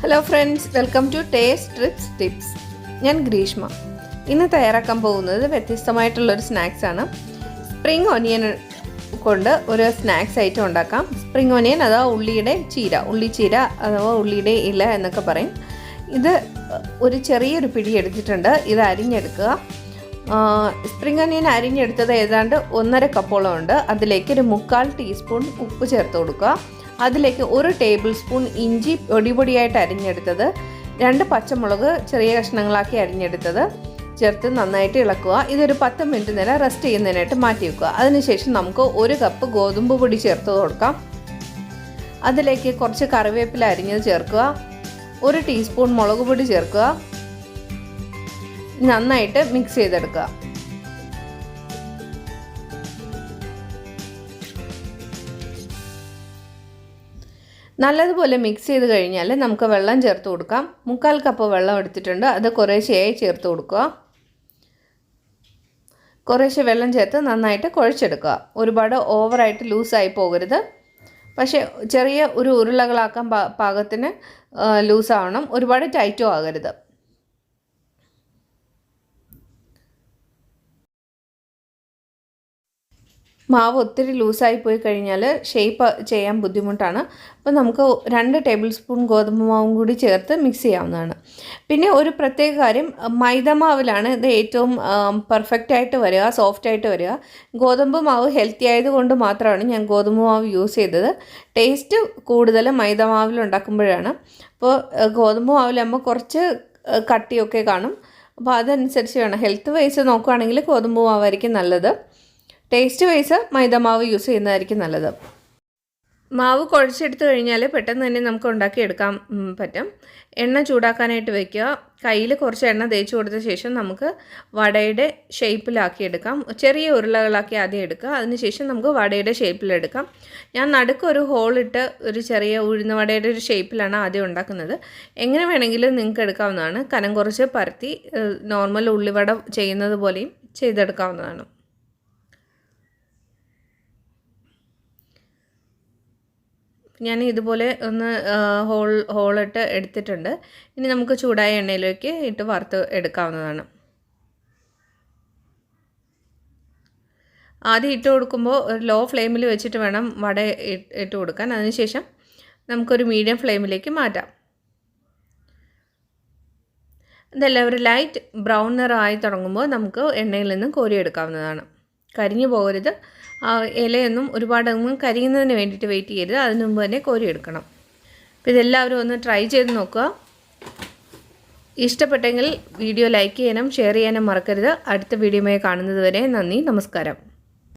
Hello friends, welcome to taste trips tips. ഞാൻ ഗ്രീഷ്മ. ഇന്ന് തയ്യാറാക്കാൻ പോകുന്നത് വ്യത്യസ്തമായിട്ടുള്ളൊരു സ്നാക്സാണ്. സ്പ്രിംഗ് ഒനിയൻ കൊണ്ട് ഒരു സ്നാക്സ് ഐറ്റം ഉണ്ടാക്കാം. സ്പ്രിംഗ് ഒനിയൻ അഥവാ ഉള്ളിച്ചീര അഥവാ ഉള്ളിയുടെ ഇല എന്നൊക്കെ പറയും. ഇത് ഒരു ചെറിയൊരു പിടി എടുത്തിട്ടുണ്ട്. ഇത് അരിഞ്ഞെടുക്കുക. സ്പ്രിംഗ് ഒനിയൻ അരിഞ്ഞെടുത്തത് ഏതാണ്ട് 1.5 കപ്പോളം ഉണ്ട്. അതിലേക്ക് ഒരു 3/4 ടീസ്പൂൺ ഉപ്പ് ചേർത്ത് കൊടുക്കുക. അതിലേക്ക് 1 ടേബിൾ സ്പൂൺ ഇഞ്ചി പൊടിയായിട്ട് അരിഞ്ഞെടുത്തത്, 2 പച്ചമുളക് ചെറിയ കഷ്ണങ്ങളാക്കി അരിഞ്ഞെടുത്തത് ചേർത്ത് നന്നായിട്ട് ഇളക്കുക. ഇതൊരു 10 മിനിറ്റ് നേരം റെസ്റ്റ് ചെയ്യുന്നതിനായിട്ട് മാറ്റി വെക്കുക. അതിനുശേഷം നമുക്ക് 1 കപ്പ് ഗോതമ്പ് പൊടി ചേർത്ത് കൊടുക്കാം. അതിലേക്ക് കുറച്ച് കറിവേപ്പില അരിഞ്ഞത് ചേർക്കുക. 1 ടീസ്പൂൺ മുളക് പൊടി ചേർക്കുക. നന്നായിട്ട് മിക്സ് ചെയ്തെടുക്കുക. നല്ലതുപോലെ മിക്സ് ചെയ്ത് കഴിഞ്ഞാൽ നമുക്ക് വെള്ളം ചേർത്ത് കൊടുക്കാം. 3/4 കപ്പ് വെള്ളം എടുത്തിട്ടുണ്ട്. അത് കുറേശ്ശെയായി ചേർത്ത് കൊടുക്കുക. കുറേശ്ശെ വെള്ളം ചേർത്ത് നന്നായിട്ട് കുഴച്ചെടുക്കുക. ഒരുപാട് ഓവറായിട്ട് ലൂസായി പോകരുത്. പക്ഷേ ചെറിയ ഒരു ഉരുളകളാക്കാൻ പാകത്തിന് ലൂസാവണം. ഒരുപാട് ടൈറ്റും ആകരുത്. മാവ് ഒത്തിരി ലൂസായി പോയി കഴിഞ്ഞാൽ ഷേപ്പ് ചെയ്യാൻ ബുദ്ധിമുട്ടാണ്. അപ്പോൾ നമുക്ക് 2 ടേബിൾ സ്പൂൺ ഗോതമ്പ് മാവും കൂടി ചേർത്ത് മിക്സ് ചെയ്യാവുന്നതാണ്. പിന്നെ ഒരു പ്രത്യേക കാര്യം, മൈദമാവിലാണ് ഇത് ഏറ്റവും പെർഫെക്റ്റായിട്ട് വരിക, സോഫ്റ്റായിട്ട് വരിക. ഗോതമ്പ് മാവ് ഹെൽത്തി ആയതുകൊണ്ട് മാത്രമാണ് ഞാൻ ഗോതമ്പ് മാവ് യൂസ് ചെയ്തത്. ടേസ്റ്റ് കൂടുതൽ മൈദമാവിൽ ഉണ്ടാക്കുമ്പോഴാണ്. അപ്പോൾ ഗോതമ്പ് മാവിലാകുമ്പോൾ കുറച്ച് കട്ടിയൊക്കെ കാണും. അപ്പോൾ അതനുസരിച്ച് വേണം. ഹെൽത്ത് വൈസ് നോക്കുകയാണെങ്കിൽ ഗോതമ്പ് മാവായിരിക്കും നല്ലത്. ടേസ്റ്റ് വൈസ് മൈദമാവ് യൂസ് ചെയ്യുന്നതായിരിക്കും നല്ലത്. മാവ് കുഴച്ചെടുത്ത് കഴിഞ്ഞാൽ പെട്ടെന്ന് തന്നെ നമുക്ക് ഉണ്ടാക്കിയെടുക്കാൻ പറ്റും. എണ്ണ ചൂടാക്കാനായിട്ട് വയ്ക്കുക. കയ്യിൽ കുറച്ച് എണ്ണ തേച്ച് കൊടുത്ത ശേഷം നമുക്ക് വടയുടെ ഷേപ്പിലാക്കിയെടുക്കാം. ചെറിയ ഉരുളകളാക്കി ആദ്യം എടുക്കുക. അതിനുശേഷം നമുക്ക് വടയുടെ ഷേപ്പിലെടുക്കാം. ഞാൻ നടുക്ക് ഒരു ഹോളിട്ട് ഒരു ചെറിയ ഉഴുന്ന വടയുടെ ഒരു ഷേപ്പിലാണ് ആദ്യം ഉണ്ടാക്കുന്നത്. എങ്ങനെ വേണമെങ്കിലും നിങ്ങൾക്ക് എടുക്കാവുന്നതാണ്. കനം കുറച്ച് പരത്തി നോർമൽ ഉള്ളിവട ചെയ്യുന്നത് പോലെയും ചെയ്തെടുക്കാവുന്നതാണ്. ഞാൻ ഇതുപോലെ ഒന്ന് ഹോളിട്ട് എടുത്തിട്ടുണ്ട്. ഇനി നമുക്ക് ചൂടായ എണ്ണയിലേക്ക് ഇട്ട് വറുത്ത് എടുക്കാവുന്നതാണ്. ആദ്യം ഇട്ട് കൊടുക്കുമ്പോൾ ഒരു ലോ ഫ്ലെയിമിൽ വെച്ചിട്ട് വേണം വട ഇട്ട് കൊടുക്കാൻ. അതിനുശേഷം നമുക്കൊരു മീഡിയം ഫ്ലെയിമിലേക്ക് മാറ്റാം. ഇതെല്ലാം ഒരു ലൈറ്റ് ബ്രൗൺ നിറമായി തുടങ്ങുമ്പോൾ നമുക്ക് എണ്ണയിൽ നിന്നും കോരിയെടുക്കാവുന്നതാണ്. കരിഞ്ഞു പോകരുത്. ഇലയൊന്നും ഒരുപാടൊന്നും കരിയുന്നതിന് വേണ്ടിയിട്ട് വെയിറ്റ് ചെയ്യരുത്. അതിന് മുമ്പ് തന്നെ കോരിയെടുക്കണം. അപ്പോൾ ഇതെല്ലാവരും ഒന്ന് ട്രൈ ചെയ്ത് നോക്കുക. ഇഷ്ടപ്പെട്ടെങ്കിൽ വീഡിയോ ലൈക്ക് ചെയ്യാനും ഷെയർ ചെയ്യാനും മറക്കരുത്. അടുത്ത വീഡിയോയുമായി കാണുന്നത് വരെ നന്ദി, നമസ്കാരം.